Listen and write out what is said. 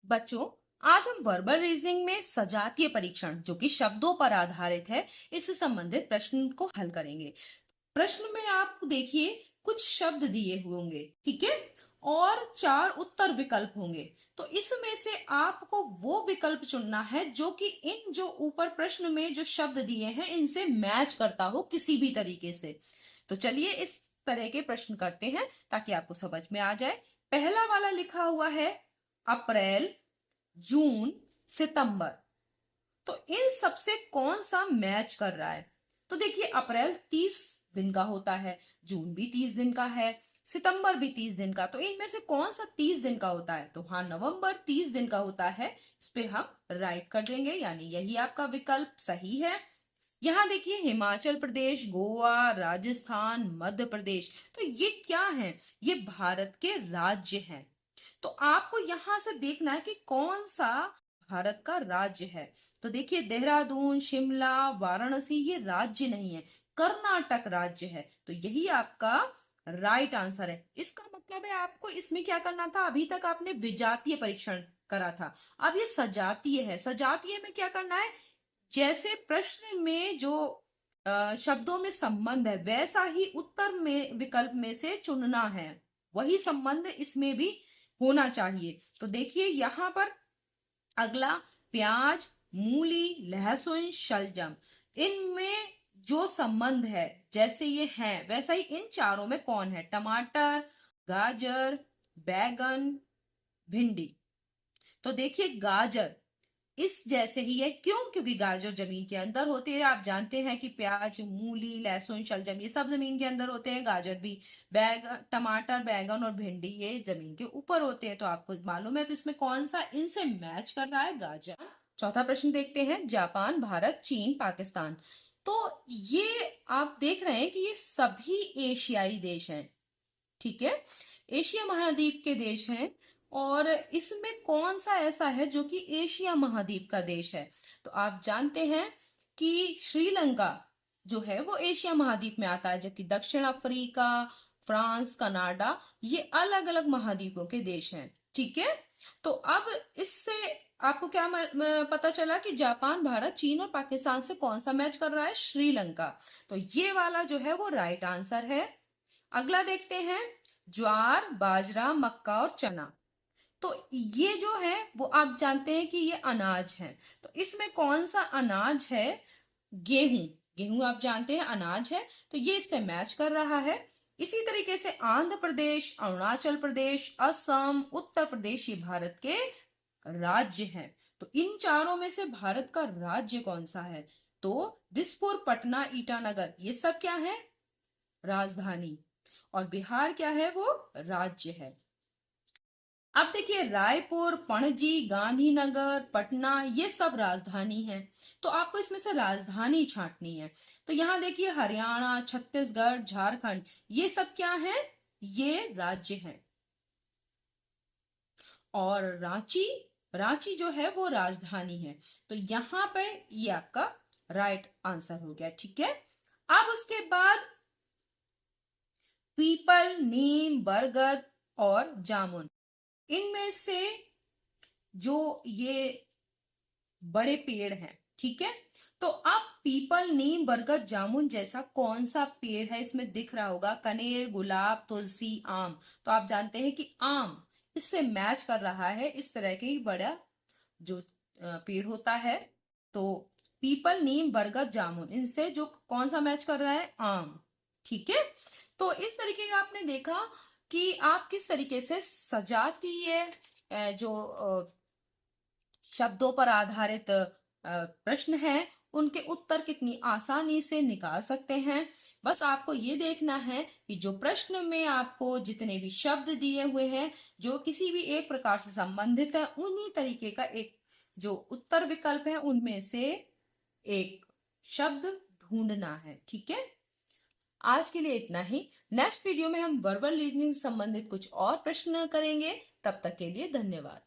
बच्चों, आज हम वर्बल रीजनिंग में सजातीय परीक्षण जो कि शब्दों पर आधारित है, इससे संबंधित प्रश्न को हल करेंगे। प्रश्न में आप देखिए कुछ शब्द दिए हुए होंगे, ठीक है, और 4 उत्तर विकल्प होंगे। तो इसमें से आपको वो विकल्प चुनना है जो कि इन जो ऊपर प्रश्न में जो शब्द दिए हैं इनसे मैच करता हो किसी भी तरीके से। तो चलिए इस तरह के प्रश्न करते हैं ताकि आपको समझ में आ जाए। पहला वाला लिखा हुआ है अप्रैल, जून, सितंबर। तो इन सबसे कौन सा मैच कर रहा है? तो देखिए अप्रैल 30 दिन का होता है, जून भी 30 दिन का है, सितंबर भी 30 दिन का। तो इनमें से कौन सा 30 दिन का होता है? तो हाँ, नवंबर 30 दिन का होता है। इस पे हम राइट कर देंगे, यानी यही आपका विकल्प सही है। यहाँ देखिए हिमाचल प्रदेश, गोवा, राजस्थान, मध्य प्रदेश। तो ये क्या है? ये भारत के राज्य हैं। तो आपको यहां से देखना है कि कौन सा भारत का राज्य है। तो देखिए देहरादून, शिमला, वाराणसी ये राज्य नहीं है, कर्नाटक राज्य है। तो यही आपका राइट आंसर है। इसका मतलब है आपको इसमें क्या करना था? अभी तक आपने विजातीय परीक्षण करा था, अब ये सजातीय है। सजातीय में क्या करना है? जैसे प्रश्न में जो शब्दों में संबंध है वैसा ही उत्तर में विकल्प में से चुनना है, वही संबंध इसमें भी होना चाहिए। तो देखिए यहाँ पर अगला प्याज, मूली, लहसुन, शलजम, इनमें जो संबंध है जैसे ये है वैसा ही इन चारों में कौन है? टमाटर, गाजर, बैगन, भिंडी। तो देखिए गाजर इस जैसे ही है। क्यों? क्योंकि गाजर जमीन के अंदर होती है। आप जानते हैं कि प्याज, मूली, लहसुन, शलजम ये सब जमीन के अंदर होते हैं, गाजर भी। टमाटर, बैगन और भिंडी ये जमीन के ऊपर होते हैं। तो आपको मालूम है, तो इसमें कौन सा इनसे मैच कर रहा है? गाजर। चौथा प्रश्न देखते हैं, जापान, भारत, चीन, पाकिस्तान। तो ये आप देख रहे हैं कि ये सभी एशियाई देश हैं, ठीक है, एशिया महाद्वीप के देश हैं। और इसमें कौन सा ऐसा है जो कि एशिया महाद्वीप का देश है? तो आप जानते हैं कि श्रीलंका जो है वो एशिया महाद्वीप में आता है, जबकि दक्षिण अफ्रीका, फ्रांस, कनाडा ये अलग अलग महाद्वीपों के देश हैं, ठीक है। तो अब इससे आपको क्या पता चला कि जापान, भारत, चीन और पाकिस्तान से कौन सा मैच कर रहा है? श्रीलंका। तो ये वाला जो है वो राइट आंसर है। अगला देखते हैं, ज्वार, बाजरा, मक्का और चना। तो ये जो है वो आप जानते हैं कि ये अनाज है। तो इसमें कौन सा अनाज है? गेहूं। गेहूं आप जानते हैं अनाज है, तो ये इससे मैच कर रहा है। इसी तरीके से आंध्र प्रदेश, अरुणाचल प्रदेश, असम, उत्तर प्रदेश ये भारत के राज्य हैं। तो इन चारों में से भारत का राज्य कौन सा है? तो दिसपुर, पटना, ईटानगर ये सब क्या है? राजधानी। और बिहार क्या है? वो राज्य है। अब देखिए रायपुर, पणजी, गांधीनगर, पटना ये सब राजधानी है। तो आपको इसमें से राजधानी छांटनी है। तो यहाँ देखिए हरियाणा, छत्तीसगढ़, झारखंड ये सब क्या है? ये राज्य हैं। और रांची, रांची जो है वो राजधानी है। तो यहाँ पे ये आपका राइट आंसर हो गया, ठीक है। अब उसके बाद पीपल, नीम, बरगद और जामुन, इनमें से जो ये बड़े पेड़ हैं, ठीक है। तो अब पीपल, नीम, बरगद, जामुन जैसा कौन सा पेड़ है? इसमें दिख रहा होगा कनेर, गुलाब, तुलसी, आम। तो आप जानते हैं कि आम इससे मैच कर रहा है। इस तरह के ही बड़ा जो पेड़ होता है। तो पीपल, नीम, बरगद, जामुन इनसे जो कौन सा मैच कर रहा है? आम, ठीक है। तो इस तरीके का आपने देखा कि आप किस तरीके से सजातीय जो शब्दों पर आधारित प्रश्न हैं उनके उत्तर कितनी आसानी से निकाल सकते हैं। बस आपको ये देखना है कि जो प्रश्न में आपको जितने भी शब्द दिए हुए हैं जो किसी भी एक प्रकार से संबंधित है, उन्हीं तरीके का एक जो उत्तर विकल्प है उनमें से एक शब्द ढूंढना है, ठीक है। आज के लिए इतना ही। नेक्स्ट वीडियो में हम वर्बल रीजनिंग से संबंधित कुछ और प्रश्न करेंगे। तब तक के लिए धन्यवाद।